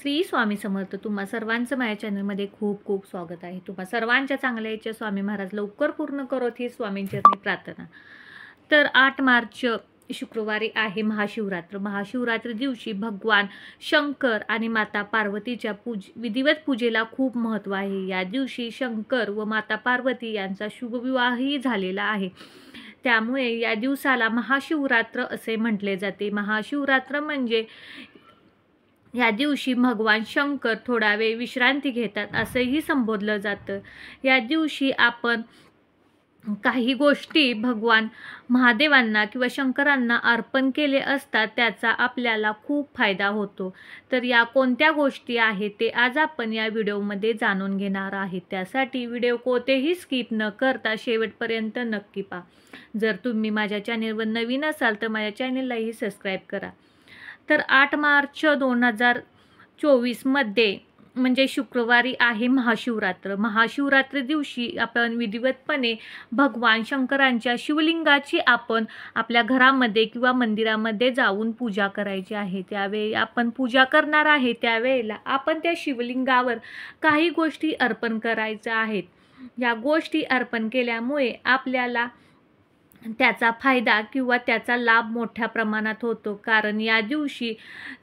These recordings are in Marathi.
श्री स्वामी समर्थ. तुम्हा सर्वांचं माझ्या चॅनलमध्ये खूप खूप स्वागत आहे. तुम्हा सर्वांच्या चांगल्या इच्छा स्वामी महाराज लवकर पूर्ण करोत ही स्वामींचरणी प्रार्थना. तर 8 मार्च शुक्रवारी आहे महाशिवरात्र. महाशिवरात्री दिवशी भगवान शंकर आणि माता पार्वतीच्या विधिवत पूजेला खूप महत्त्व आहे. या दिवशी शंकर व माता पार्वती यांचा शुभविवाहही झालेला आहे. त्यामुळे या दिवसाला महाशिवरात्र असे म्हटले जाते. महाशिवरात्र म्हणजे या दिवशी भगवान शंकर थोडा वेळ विश्रांती घेतात असंही संबोधलं जातं. या दिवशी आपण काही गोष्टी भगवान महादेवांना किंवा शंकरांना अर्पण केले असतात, त्याचा आपल्याला खूप फायदा होतो. तर या कोणत्या गोष्टी आहेत ते आज आपण या व्हिडिओमध्ये जाणून घेणार आहे. त्यासाठी व्हिडिओ कोणतेही स्किप न करता शेवटपर्यंत नक्की पहा. जर तुम्ही माझ्या चॅनेलवर नवीन असाल तर माझ्या चॅनेललाही सबस्क्राईब करा. तर 8 मार्च 2024 मध्ये म्हणजे शुक्रवारी आहे महाशिवरात्र. महाशिवरात्री दिवशी आपण विधिवतपणे भगवान शंकरांच्या शिवलिंगाची आपण आपल्या घरामध्ये किंवा मंदिरामध्ये जाऊन पूजा करायची आहे. त्यावेळी आपण पूजा करणार आहे त्यावेळेला आपण त्या शिवलिंगावर काही गोष्टी अर्पण करायच्या आहेत. या गोष्टी अर्पण केल्यामुळे आपल्याला त्याचा फायदा किंवा त्याचा लाभ मोठ्या प्रमाणात होतो. कारण या दिवशी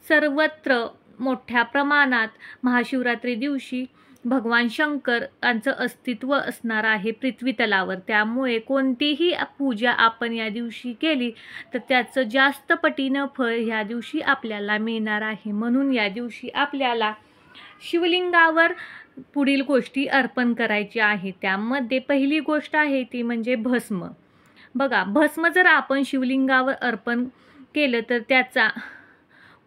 सर्वत्र मोठ्या प्रमाणात महाशिवरात्री दिवशी भगवान शंकर यांचं अस्तित्व असणार आहे पृथ्वी तलावर. त्यामुळे कोणतीही पूजा आपण या दिवशी केली तर त्याचं जास्त पटीनं फळ ह्या दिवशी आपल्याला मिळणार आहे. म्हणून या दिवशी आपल्याला शिवलिंगावर पुढील गोष्टी अर्पण करायची आहे. त्यामध्ये पहिली गोष्ट आहे ती म्हणजे भस्म. बघा, भस्म जर आपण शिवलिंगावर अर्पण केलं तर त्याचा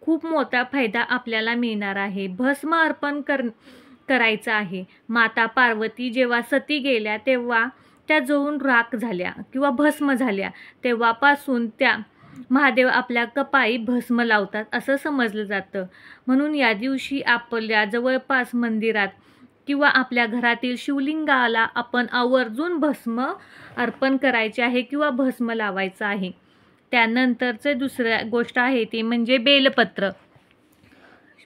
खूप मोठा फायदा आपल्याला मिळणार आहे. भस्म अर्पण करायचं आहे. माता पार्वती जेव्हा सती गेल्या तेव्हा त्या जळून राख झाल्या किंवा भस्म झाल्या. तेव्हापासून त्या महादेव आपल्या कपाळी भस्म लावतात असं समजलं जातं. म्हणून या दिवशी आपल्या जवळपास मंदिरात किंवा आपल्या घरातील शिवलिंगाला आपण आवर्जून भस्म अर्पण करायचे आहे किंवा भस्म लावायचं आहे. त्यानंतरचं दुसऱ्या गोष्ट आहे ती म्हणजे बेलपत्र.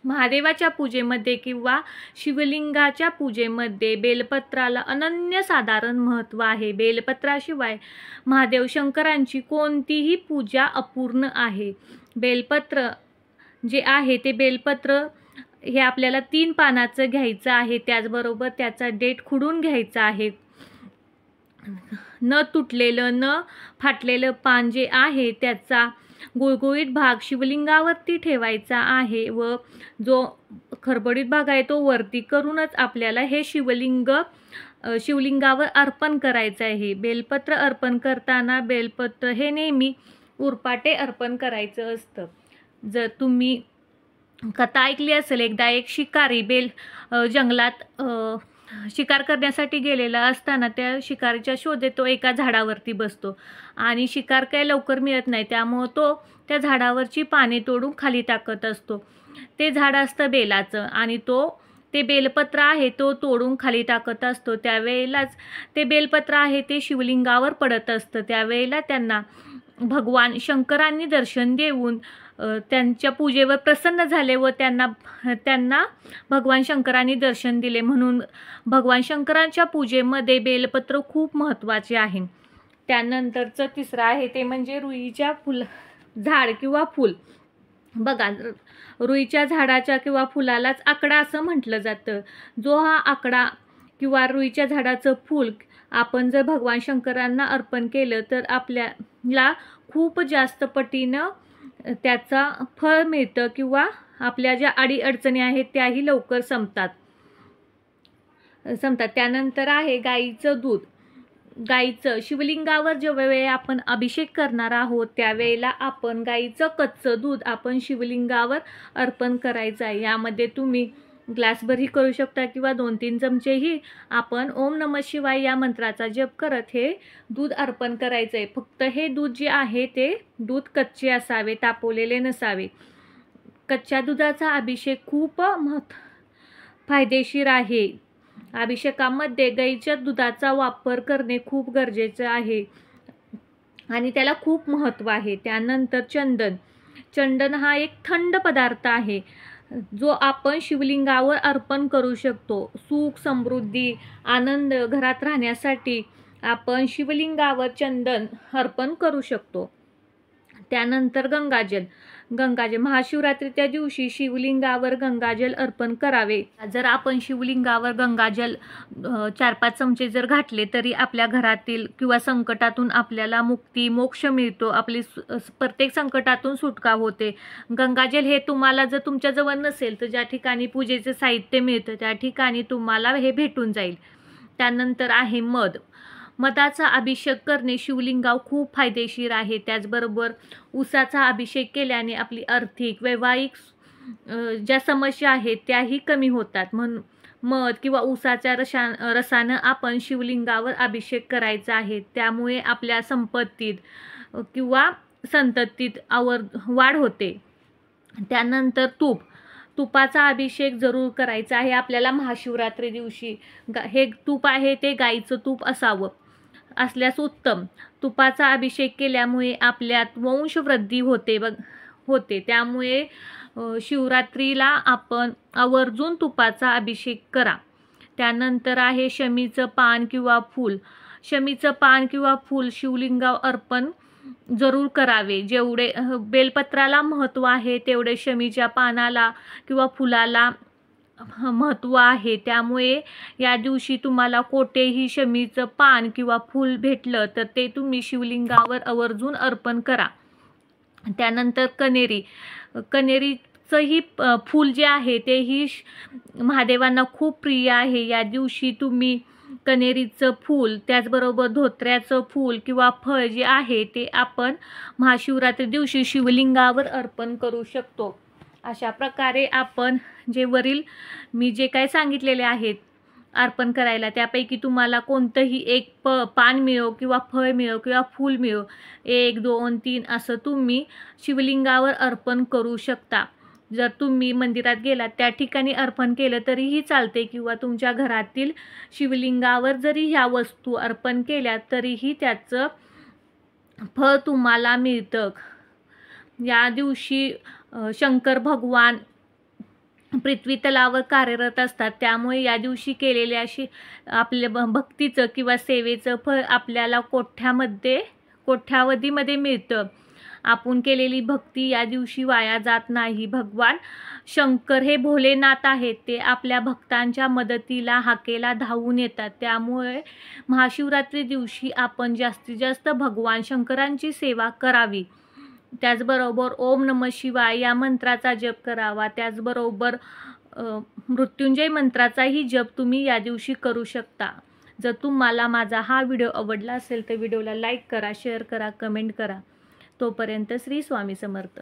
महादेवाच्या पूजेमध्ये किंवा शिवलिंगाच्या पूजेमध्ये बेलपत्राला अनन्यसाधारण महत्त्व आहे. बेलपत्राशिवाय महादेव शंकरांची कोणतीही पूजा अपूर्ण आहे. बेलपत्र जे आहे ते बेलपत्र हे आपल्याला 3 पानाचं घ्यायचं आहे. त्याचबरोबर त्याचा देठ खुडून घ्यायचा आहे. न तुटलेलं न फाटलेलं पान जे आहे त्याचा गुळगुळीत भाग शिवलिंगावरती ठेवायचा आहे व जो खरबडीत भाग आहे तो वरती करूनच आपल्याला हे शिवलिंगावर अर्पण करायचं आहे. बेलपत्र अर्पण करताना बेलपत्र हे नेहमी उरपाटे अर्पण करायचं असतं. जर तुम्ही कथा ऐकली असेल, एकदा एक शिकारी जंगलात शिकार करण्यासाठी गेलेला असताना त्या शिकारीच्या शोधेत तो एका झाडावरती बसतो आणि शिकार काय लवकर मिळत नाही. त्यामुळं तो त्या झाडावरची पाने तोडून खाली टाकत असतो. ते झाड असतं बेलाचं आणि ते बेलपत्र आहे तो तोडून खाली टाकत असतो. त्यावेळेलाच ते बेलपत्र आहे ते शिवलिंगावर पडत असतं. त्यावेळेला त्यांना भगवान शंकरांनी दर्शन देऊन त्यांच्या पूजेवर प्रसन्न झाले व त्यांना भगवान शंकरांनी दर्शन दिले. म्हणून भगवान शंकरांच्या पूजेमध्ये बेलपत्र खूप महत्त्वाचे आहे. त्यानंतरचं तिसरं आहे ते म्हणजे रुईच्या झाड किंवा फूल. बघा, रुईच्या झाडाच्या किंवा फुलालाच आकडा असं म्हटलं जातं. जो हा आकडा किंवा रुईच्या झाडाचं फूल आपण जर भगवान शंकरांना अर्पण केलं तर आपल्याला खूप जास्त पटीनं त्याचा फळ मिळतं किंवा आपल्या ज्या अडीअडचणी आहेत त्याही लवकर संपतात. त्यानंतर आहे गाईचं दूध. गाईचं शिवलिंगावर जेव्हा आपण अभिषेक करणार आहोत त्यावेळेला आपण गाईचं कच्चं दूध आपण शिवलिंगावर अर्पण करायचं आहे. यामध्ये तुम्ही ग्लासभरही करू शकता किंवा 2-3 चमचेही आपण ओम नमः शिवाय या मंत्राचा जप करत हे दूध अर्पण करायचं आहे. फक्त हे दूध जे आहे ते दूध कच्चे असावे, तापवलेले नसावे. कच्च्या दुधाचा अभिषेक खूप फायदेशीर आहे. अभिषेकामध्ये गाईच्या दुधाचा वापर करणे खूप गरजेचं आहे आणि त्याला खूप महत्त्व आहे. त्यानंतर चंदन हा एक थंड पदार्थ आहे. जो आपण शिवलिंगावर अर्पण करू शकतो. सुख, समृद्धी, आनंद घरात राहण्यासाठी आपण शिवलिंगावर चंदन अर्पण करू शकतो. त्यानंतर गंगाजल. महाशिवरात्रीच्या दिवशी शिवलिंगावर गंगाजल अर्पण करावे. जर आपण शिवलिंगावर गंगाजल 4-5 चमचे जर घातले तरी आपल्या घरातील किंवा संकटातून आपल्याला मुक्ती, मोक्ष मिळतो. आपली प्रत्येक संकटातून सुटका होते. गंगाजल हे तुम्हाला जर तुमच्याजवळ नसेल तर ज्या ठिकाणी पूजेचे साहित्य मिळतं त्या ठिकाणी तुम्हाला हे भेटून जाईल. त्यानंतर आहे मध. मधाचा अभिषेक करणे शिवलिंगावर खूप फायदेशीर आहे. त्याचबरोबर उसाचा अभिषेक केल्याने आपली आर्थिक, वैवाहिक ज्या समस्या आहेत त्याही कमी होतात. म्हणून मध किंवा उसाच्या रसानं आपण शिवलिंगावर अभिषेक करायचा आहे. त्यामुळे आपल्या संपत्तीत किंवा संततीत वाढ होते. त्यानंतर तुपाचा अभिषेक जरूर करायचा आहे आपल्याला महाशिवरात्री दिवशी. हे तूप आहे ते गाईचं तूप असल्यास उत्तम. तुपाचा अभिषेक केल्यामुळे आपल्यात वंशवृद्धी होते. त्यामुळे शिवरात्रीला आपण आवर्जून तुपाचा अभिषेक करा. त्यानंतर आहे शमीचं पान किंवा फूल. शमीचं पान किंवा फूल शिवलिंगावर अर्पण जरूर करावे. जेवढे बेलपत्राला महत्त्व आहे तेवढे शमीच्या पानाला किंवा फुलाला महत्त्व आहे. त्यामुळे या दिवशी तुम्हाला कोठेही शमीचं पान किंवा फूल भेटलं तर ते तुम्ही शिवलिंगावर आवर्जून अर्पण करा. त्यानंतर कण्हेरीचंही फूल जे आहे तेही महादेवांना खूप प्रिय आहे. या दिवशी तुम्ही कण्हेरीचं फूल, त्याचबरोबर धोत्र्याचं फूल किंवा फळ जे आहे ते आपण महाशिवरात्री दिवशी शिवलिंगावर अर्पण करू शकतो. अशा प्रकारे आपण मी जे काय सांगितलेले आहेत अर्पण करायला त्यापैकी तुम्हाला कोणतंही एक पान मिळो किंवा फळ मिळो किंवा फूल मिळो, 1, 2, 3 असं तुम्ही शिवलिंगावर अर्पण करू शकता. जर तुम्ही मंदिरात गेलात त्या ठिकाणी अर्पण केलं तरीही चालते किंवा तुमच्या घरातील शिवलिंगावर जरी ह्या वस्तू अर्पण केल्या तरीही त्याचं फळ तुम्हाला मिळतं. या दिवशी शंकर भगवान पृथ्वी तलावर कार्यरत असतात. त्यामुळे या दिवशी केलेल्या आपल्या भक्तीचं किंवा सेवेचं फळ आपल्याला कोट्यावधीमध्ये मिळतं. आपण केलेली भक्ती या दिवशी वाया जात नाही. भगवान शंकर हे भोलेनाथ आहेत. ते आपल्या भक्तांच्या मदतीला हाकेला धावून येतात. त्यामुळे महाशिवरात्री दिवशी आपण जास्तीत जास्त भगवान शंकरांची सेवा करावी. त्याचबरोबर ओम नमः शिवाय या मंत्राचा जप करावा. त्याचबरोबर मृत्युंजय मंत्राचाही जप तुम्ही या दिवशी करू शकता. जर तुम्हाला माझा हा व्हिडिओ आवडला असेल तर व्हिडिओला लाईक करा, शेअर करा, कमेंट करा. तोपर्यंत श्री स्वामी समर्थ.